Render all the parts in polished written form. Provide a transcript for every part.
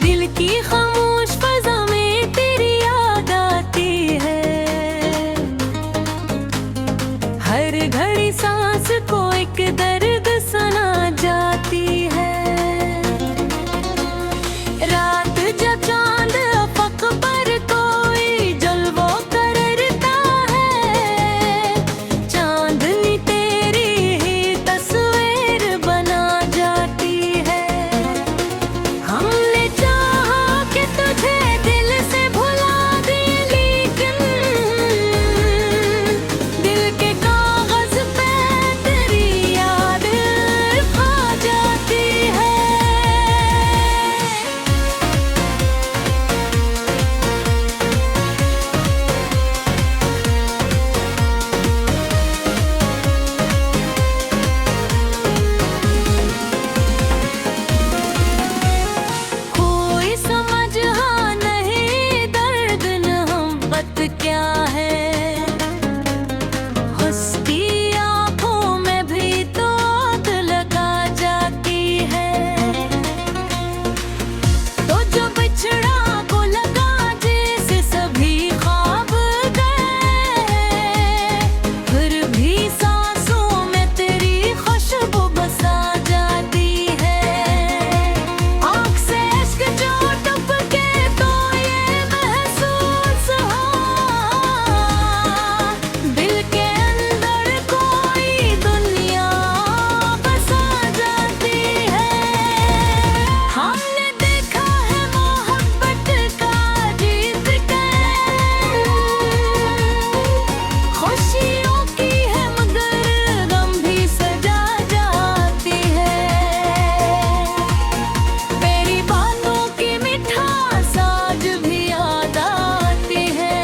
दिल की खामोश फजा में तेरी याद आती है। हर घड़ी सांस को एक दर्द सुना जाती है। रात जब चांद अफक पर कोई जलवों करता है, चांदनी तेरी ही तस्वीर बना जाती है। हमने चाहा कि तुझे दिल से भुला दे, लेकिन दिल के कागज पे तेरी याद खा जाती है। कोई समझ हाँ नहीं दर्द मोहब्बत क्या है। हंसती आँखों में भी तो आग लगा जाती है। तो जो बिछड़ा को लगा जैसे सभी ख्वाब गए, फिर भी सांसों में तेरी खुशबू बसा जाती है। आँख से इश्क जो टपके तो ये महसूस हो, दिल के अंदर कोई दुनिया बसा जाती है। हमने देखा है मोहब्बत का जीत के, खुशियों की है मगर गम भी सजा जाती है। तेरी बातों की मिठास आज भी याद आती है।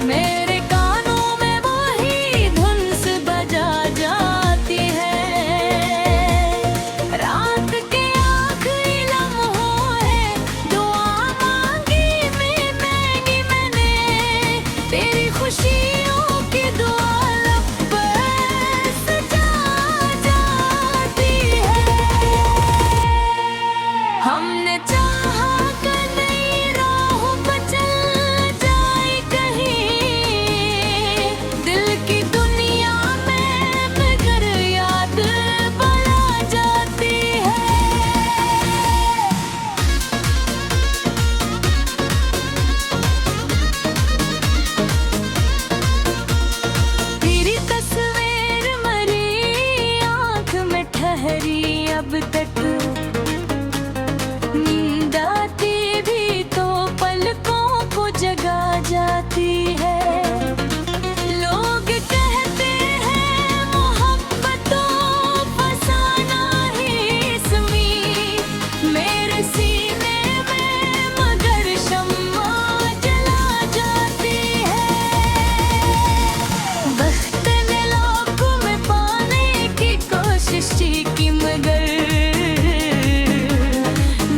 मेरे कानों में वही धुन से बजा जाती है। रात के आखिरी लम्हों है दुआ मांगी मैंने, तेरी खुशियों की दुआ लब पे सजा जाती है। हमने चाहा कि नई राहों पर चल जाए कहीं, दिल की दुनिया में मगर याद बना जाती है। तेरी तस्वीर मरी आँख में ठहरी अब तक, नींद आती भी तो पलकों को जगा जाती है। लोग कहते हैं मोहब्बतों फसाना ही इसमें, मेरे सीने में मगर शम्मा जला जाती है। वक्त ने लाखों में पाने की कोशिश की मगर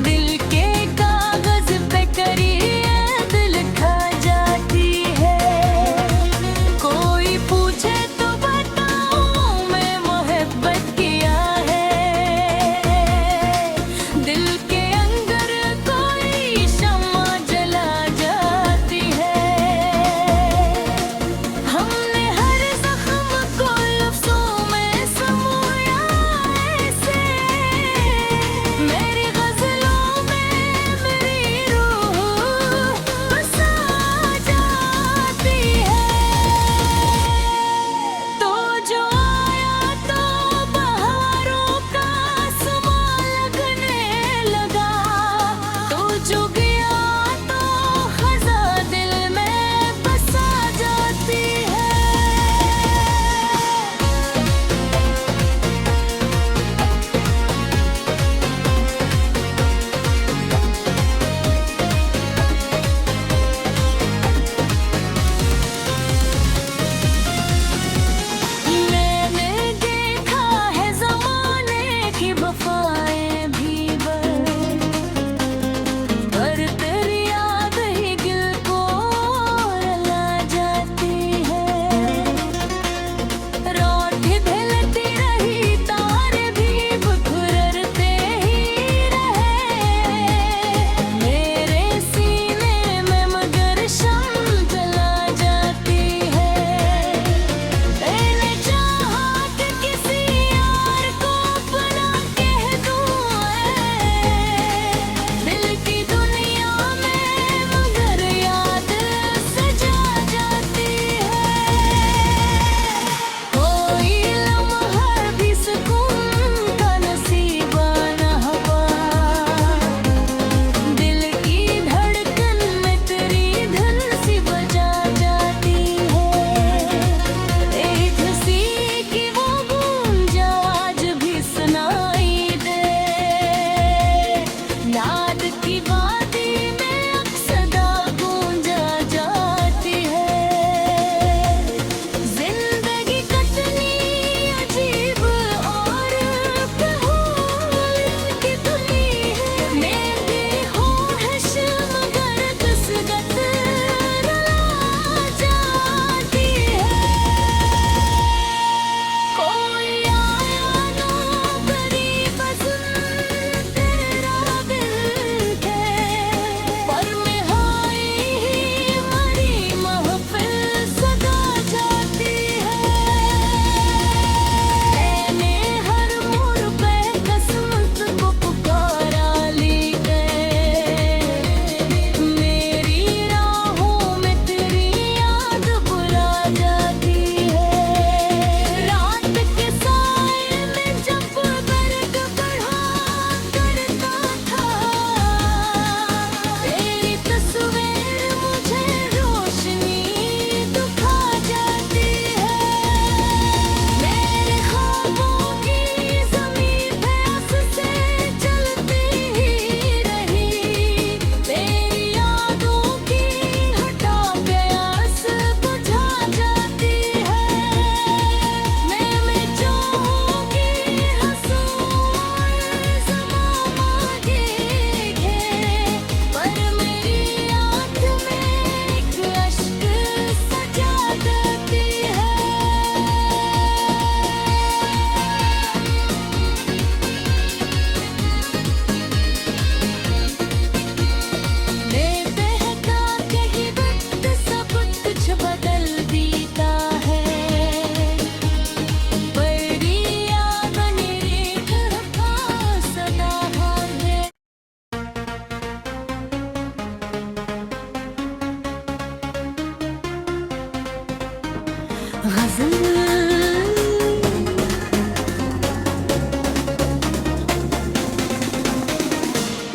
दिल के कागज पे करी है दिल खा जाती है। कोई पूछे तो बताऊं मैं मोहब्बत किया है, दिल के अंदर कोई शम्मा जला जाती है। हमने हर जख्म को लफ्ज़ों में समोया ऐसे, मेरी गज़लों में मेरी रूह बसा जाती है। तो जो आया तो बहारों का आसमां लगने लगा,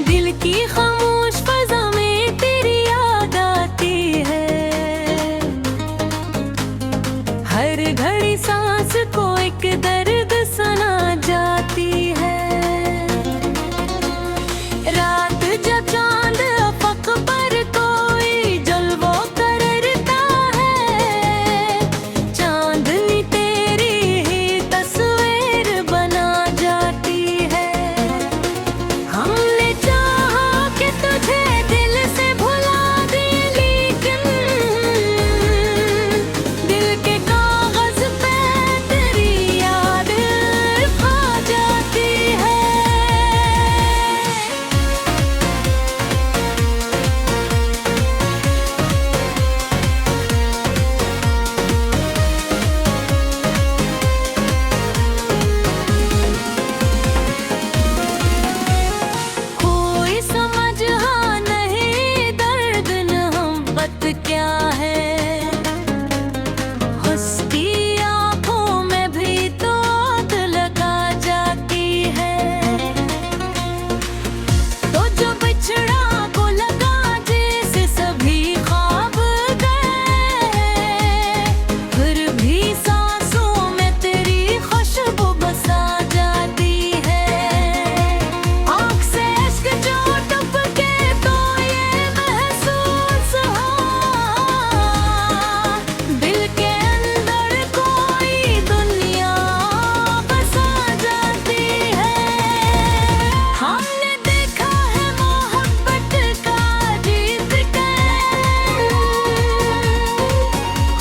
दिल की खामोश फजा में तेरी याद आती है। हर घड़ी सांस को एक दर्द सुना जाती है। रात जब चांद अफक पर कोई जलवा करता है, चांदनी तेरी ही तस्वीर बना जाती है। हमने चाहा कि तुझे दिल से भुला दे, लेकिन दिल के कागज पे तेरी याद खा जाती है। कोई समझ हाँ नहीं दर्द मोहब्बत क्या है। हंसती आँखों में भी तो आग लगा जाती है। तो जो बिछड़ा को लगा जैसे सभी ख्वाब गए, फिर भी सांसों में तेरी खुशबू बसा जाती है। आँख से इश्क जो टपके तो ये महसूस हो, दिल के अंदर कोई दुनिया बसा जाती है। हमने देखा है मोहब्बत का जीत कर,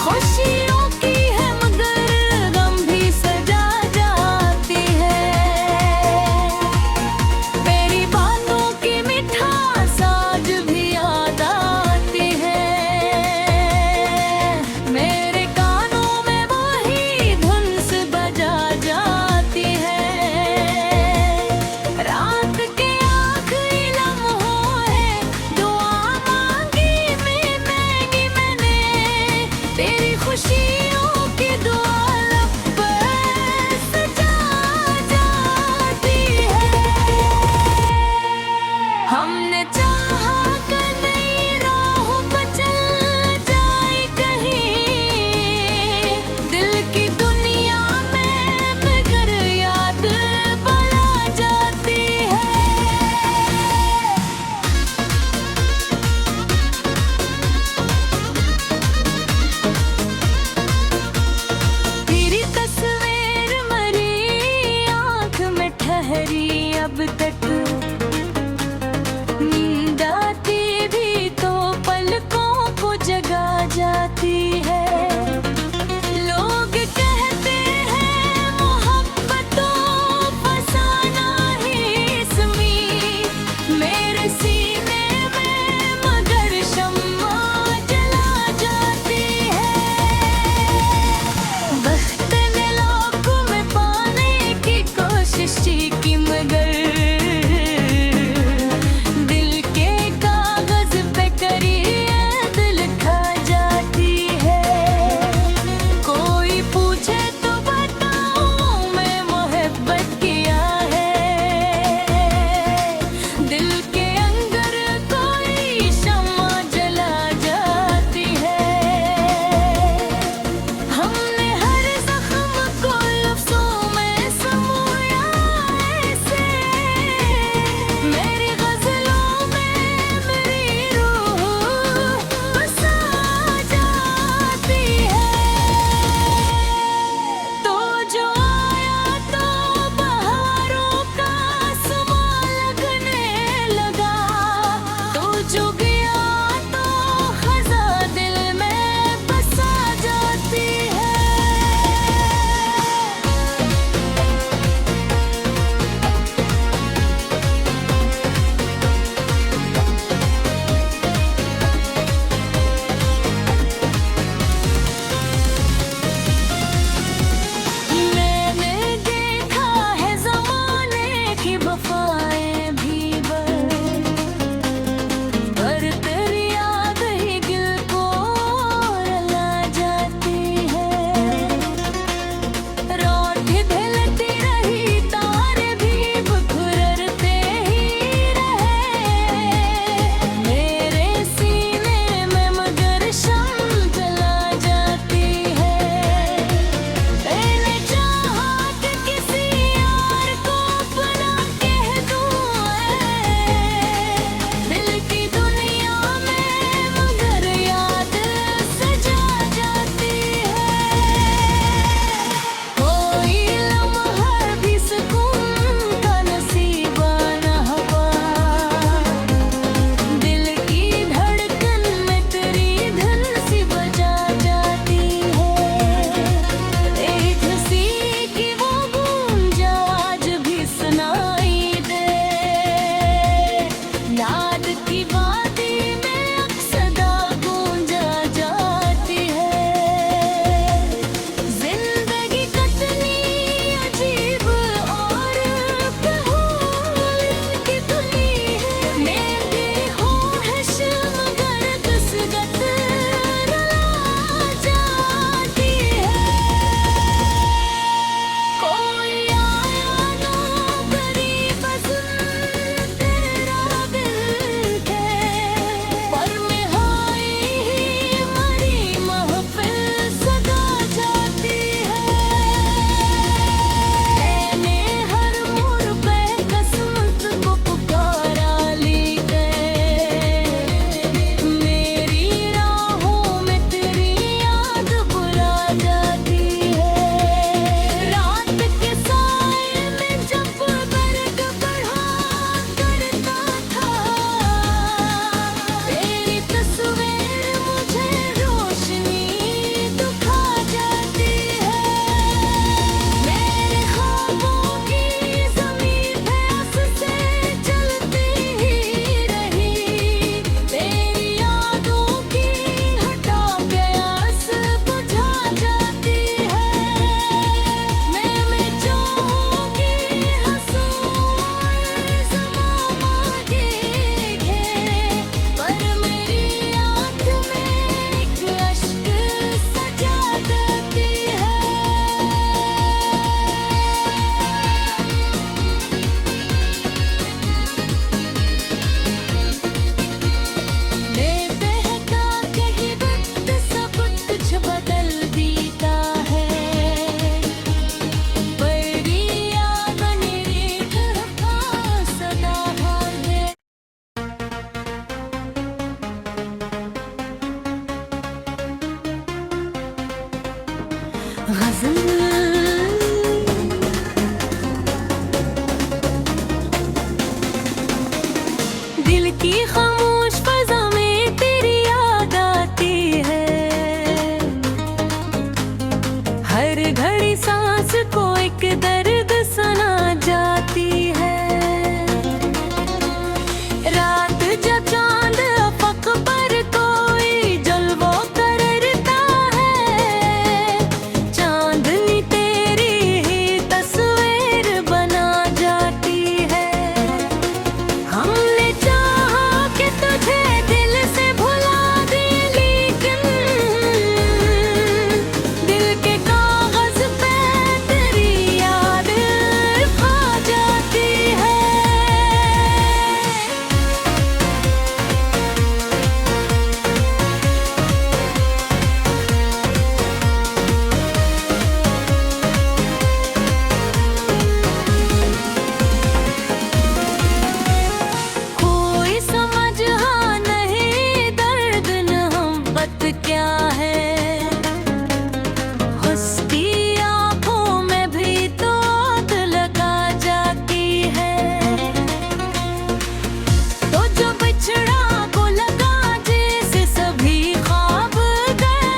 खुशियों की है मगर गम भी सजा जाती है। तेरी बातों की मिठास आज भी याद आती है। मेरे कानों में वही धुन से बजा जाती है। रात के आखिरी लम्हों है दुआ मांगी मैंने, तेरी खुशियों की दुआ लब पर सजा जाती है। हमने चाहा कि नई राहों पर चल जाए कहीं, दिल की दुनिया में मगर याद बना जाती है। तेरी तस्वीर मरी आँख में ठहरी अब तक, नींद आती भी तो पलकों को जगा जाती है। लोग कहते हैं मोहब्बतों फसाना ही इसमें, मेरे सीने में मगर शम्मा जला जाती है। वक्त ने लोग में पाने की कोशिश की मगर दिल के कागज पे करी दिल खा जाती है। कोई पूछे तो बताऊं मैं मोहब्बत किया है, दिल के अंदर कोई शम्मा जला जाती है। हमने हर जख्म को लफ्ज़ों में समोया ऐसे, मेरी गज़लों में मेरी रूह बसा जाती है। तो जो आया तो बहारों का समा लगने लगा, दिल की खामोश फजा में तेरी याद आती है। हर घड़ी सांस को एक दर्द सुना जाती है। रात जब चांद अफक पर कोई जलवा करता है, चांदनी तेरी ही तस्वीर बना जाती है। हमने चाहा कि तुझे दिल से भुला दे, लेकिन दिल के कागज पे तेरी याद खा जाती है। कोई समझ हाँ नहीं दर्द मोहब्बत क्या है। हंसती आँखों में भी तो आग लगा जाती है। तो जो बिछड़ा को लगा जैसे सभी ख्वाब गए,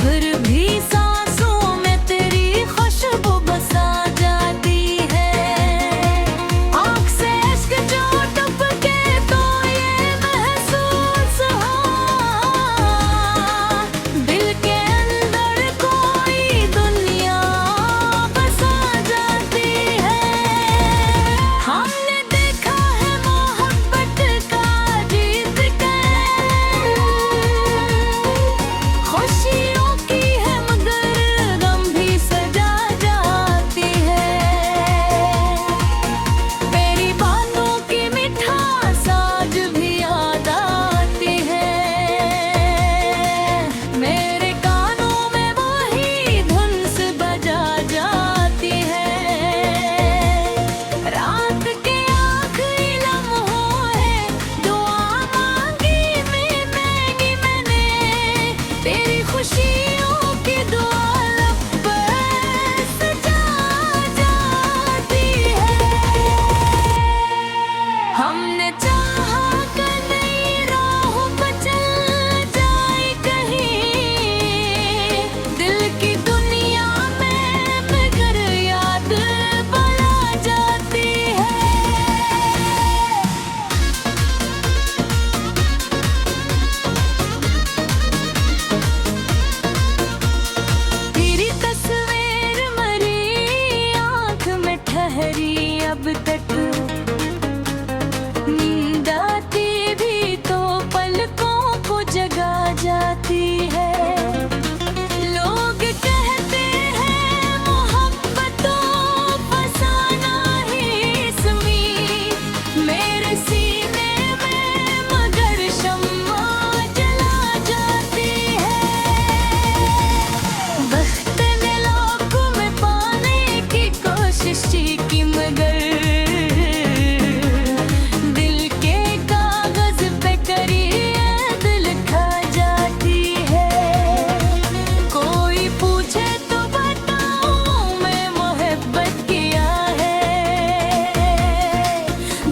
फिर भी सांसों में तेरी खुशबू बसा जाती है। आँख से इश्क जो टपके तो ये महसूस हो, दिल के अंदर कोई दुनिया बसा जाती है। हमने देखा है मोहब्बत का जीत के, खुशियों की है मगर गम भी सजा जाती है। तेरी बातों की मिठास आज भी याद आती है। मेरे कानों में वही धुन से बजा जाती है। रात के आखिरी लम्हों है दुआ मांगी मैंने, तेरी खुशियों की दुआ लब पे सजा जाती है। हमने चाहा कि नई राहों पर चल जाए कहीं, दिल की दुनिया में मगर याद बना जाती है। तेरी तस्वीर मरी आँख में ठहरी अब तक, नींद आती भी तो पलकों को जगा जाती है। लोग कहते हैं मोहब्बतों फसाना ही इसमें, मेरे सीने में मगर शम्मा जला जाती है। वक्त ने लाखों में पाने की कोशिश की मगर दिल के कागज पे करी है दिल खा जाती है। कोई पूछे तो बताऊं मैं मोहब्बत किया है,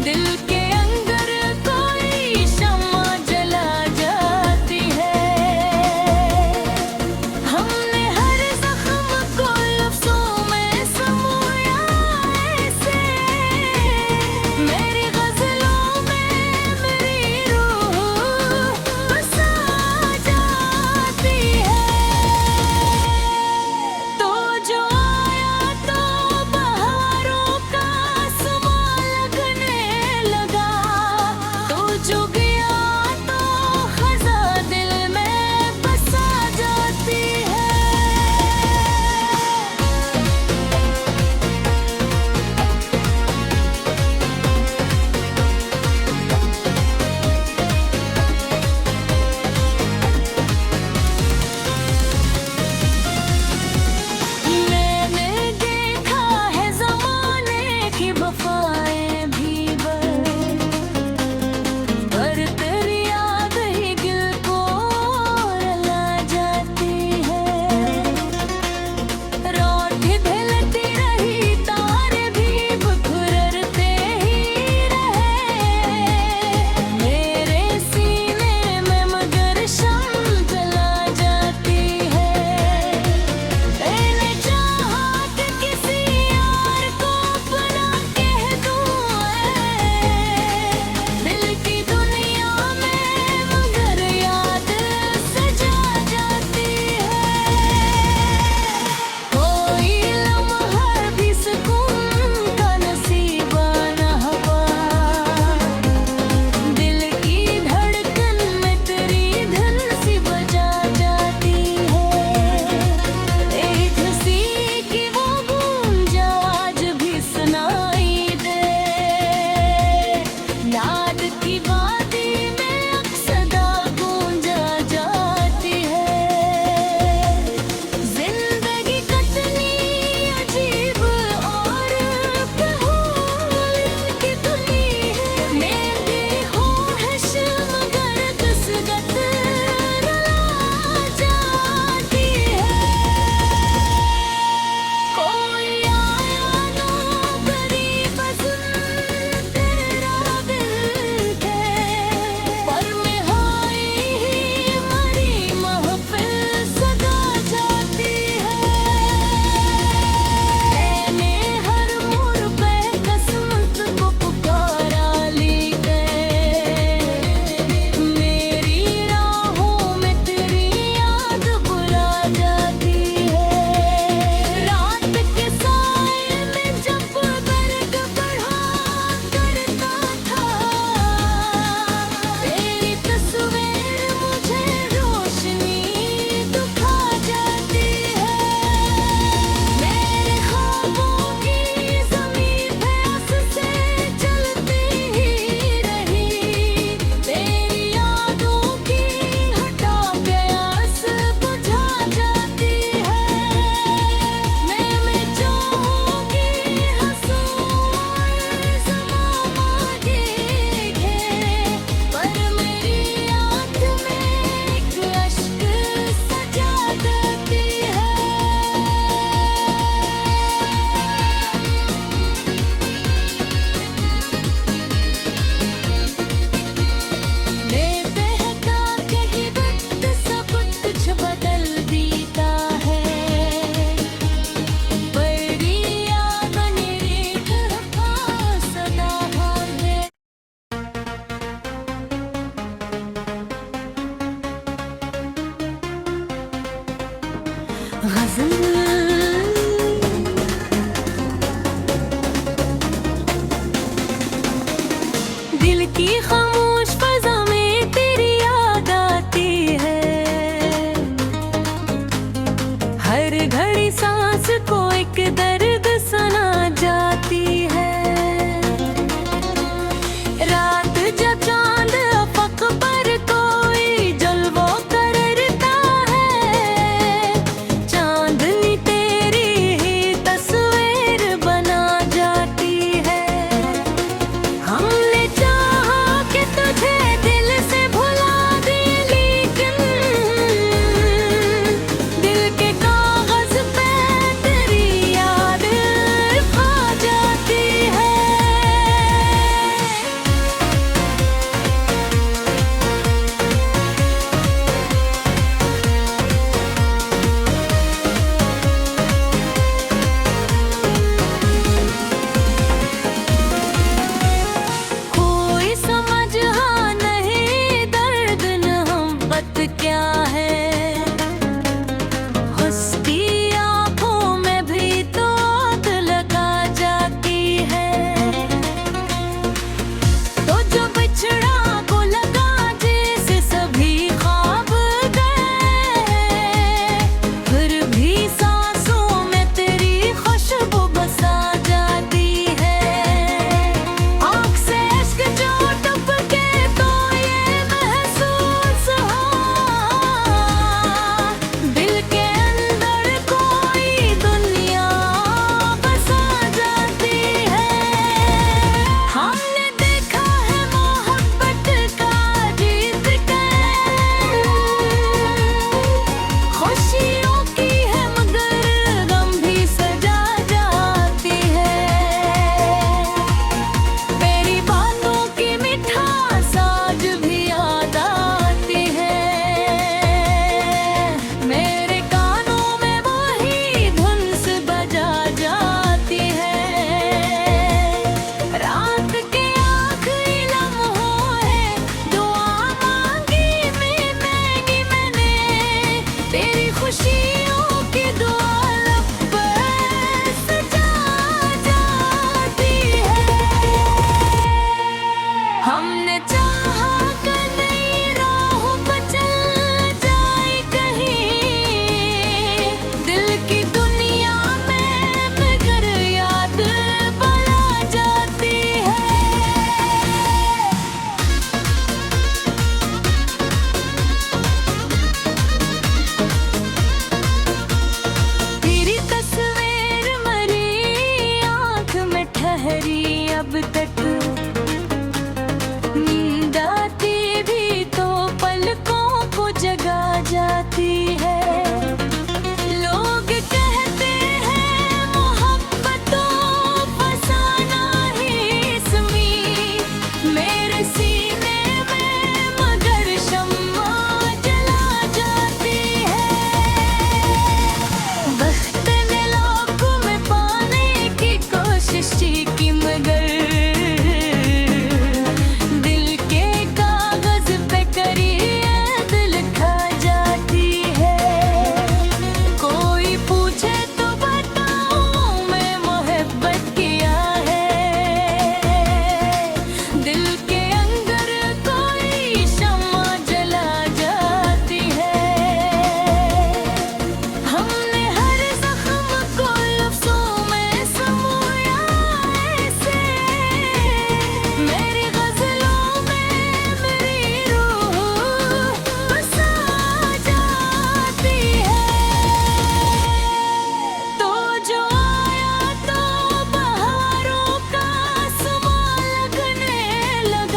दिल के अंदर कोई शम्मा जला जाती है। हमने हर जख्म को लफ्ज़ों में समोया ऐसे, मेरी गज़लों में मेरी रूह बसा जाती है। तो जो आया तो बहारों का आसमां लगने लगा, की खामोश फज़ा में तेरी याद आती है। हर घड़ी सांस को एक दर्द सना जाती है। रात जब चांद अफक पर कोई जलवा करता है, चांदनी तेरी ही तस्वीर बना जाती है। हमने चाहा कि तुझे दिल से भुला दे, लेकिन दिल के कागज पे तेरी याद खा जाती है। कोई समझ हाँ नहीं दर्द मोहब्बत क्या है। हंसती आँखों में भी तो आग लगा जाती है। तो जो बिछड़ा को लगा जैसे सभी ख्वाब गए, फिर भी सांसों में तेरी खुशबू बसा जाती है। आँख से इश्क जो टपके तो ये महसूस हो, दिल के अंदर कोई दुनिया बसा जाती है। हमने देखा है मोहब्बत का जीत कर, खुशियों की है मगर गम भी सजा जाती है। तेरी बातों की मिठास आज भी याद आती है। मेरे कानों में वही धुन से बजा जाती है। रात के आखिरी लम्हों है दुआ मांगी मैंने, तेरी खुशियों की दुआ लब पर सजा जाती है। हमने चाहा कि नई राहों पर चल जाए कहीं, दिल की दुनिया में मगर याद बना जाती है। तेरी तस्वीर मरी आँख में ठहरी अब तक, नींद आती भी तो पलकों को जगा जाती है। लोग कहते हैं मोहब्बतों फसाना ही इसमें, मेरे सीने में मगर शम्मा जला जाती है। वक्त ने लाखों में पाने की कोशिश की मगर दिल के कागज पे करी है दिल खा जाती है। कोई पूछे तो बताऊं मैं मोहब्बत किया है, दिल के अंदर कोई शम्मा जला जाती है। हमने हर जख्म को लफ्ज़ों में समोया ऐसे, मेरी गज़लों में मेरी रूह बसा जाती है। तो जो आया तो बहारों का आसमां लगने लगा,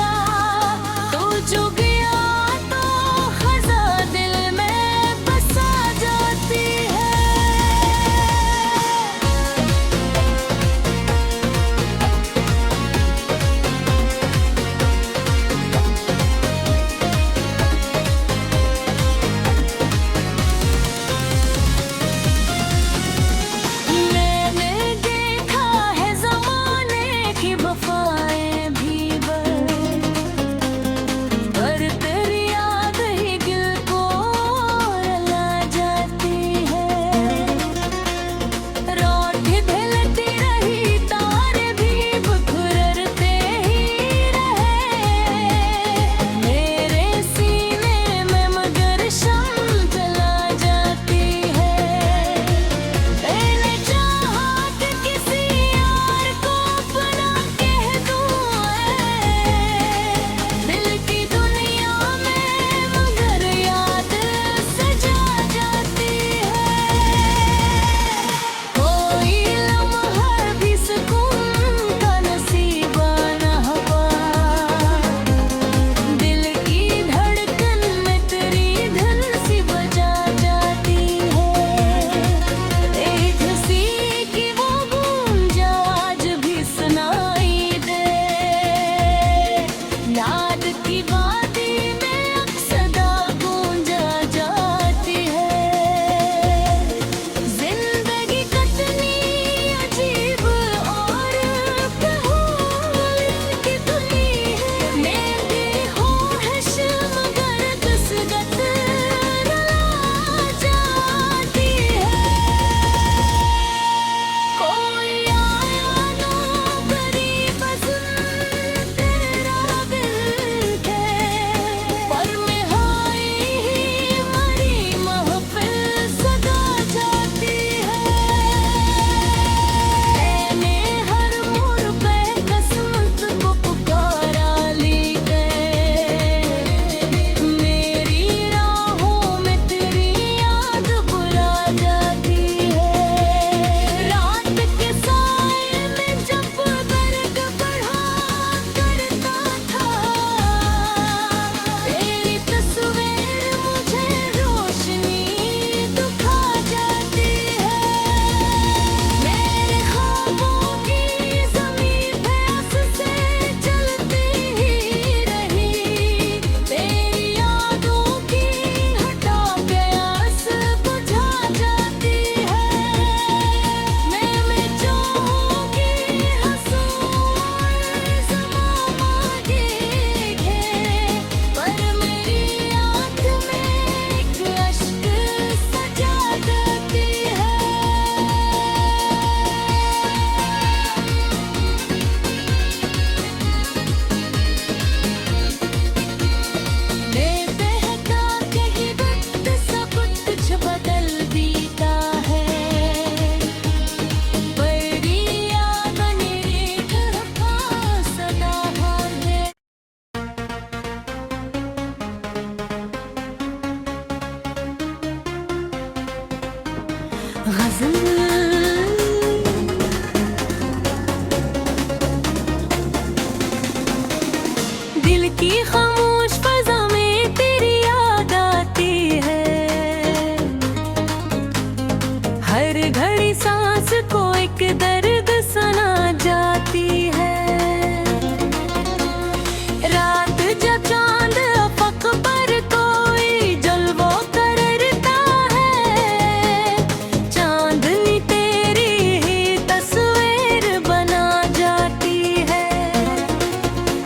दिल की खामोश फजा में तेरी याद आती है। हर घड़ी सांस को एक दर्द सुना जाती है। रात जब चांद अफक पर कोई जलवा करता है, चांदनी तेरी ही तस्वीर बना जाती है।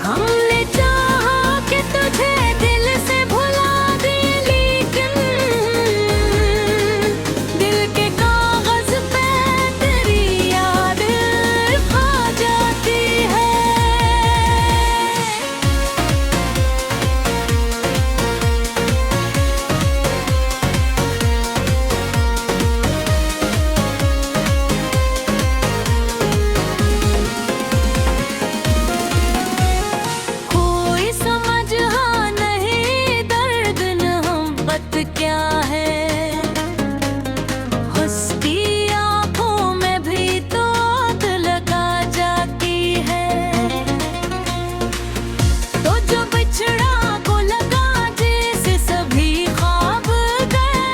हमने चाहा कि तुझे दिल से भुला दे, लेकिन दिल के कागज पे तेरी याद खा जाती है। कोई समझ हाँ नहीं दर्द मोहब्बत क्या है। हंसती आँखों में भी तो आग लगा जाती है। तो जो बिछड़ा को लगा जैसे सभी ख्वाब गए,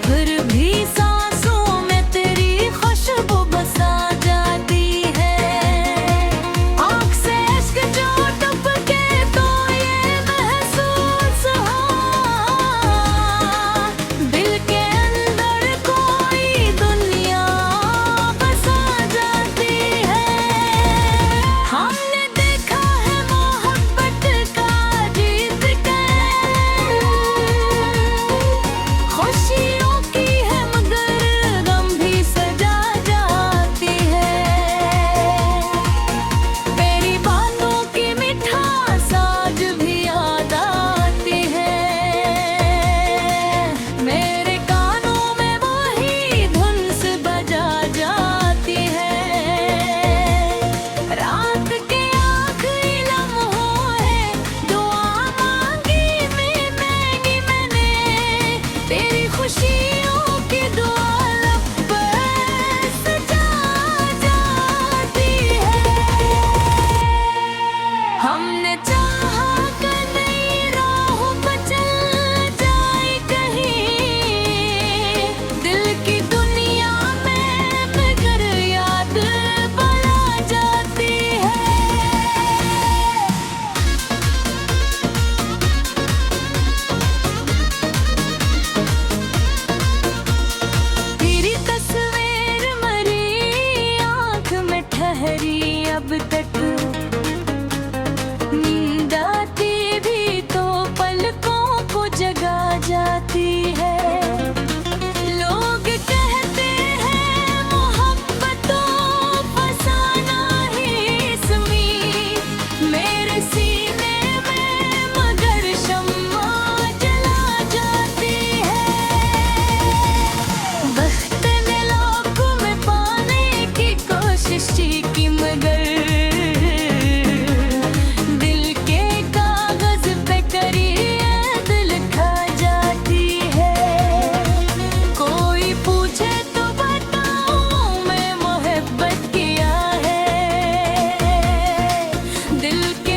फिर भी सांसों में तेरी खुशबू बसा जाती है। आँख से इश्क जो टपके तो ये महसूस हो, दिल के अंदर कोई दुनिया बसा जाती है। हमने देखा है मोहब्बत का जीत के, खुशियों की है मगर गम भी सजा जाती है। तेरी बातों की मिठास आज भी याद आती है। मेरे कानों में वही धुन से बजा जाती है। रात के आखिरी लम्हों है दुआ मांगी मैंने, तेरी खुशियों की दुआ लब पे सजा जाती है। हमने चाहा कि नई राहों पर चल जाए कहीं, दिल की दुनिया में मगर याद बना जाती है। तेरी तस्वीर मरी आँख में ठहरी अब तक, नींद आती भी तो पलकों को जगा जाती है। लोग कहते हैं मोहब्बतों फसाना ही इसमें, मेरे सीने में मगर शम्मा जला जाती है। वक्त ने लाखों में पाने की कोशिश की मगर दिल के कागज पे करी दिल खा जाती है। कोई पूछे तो बताऊं मैं मोहब्बत किया है, दिल के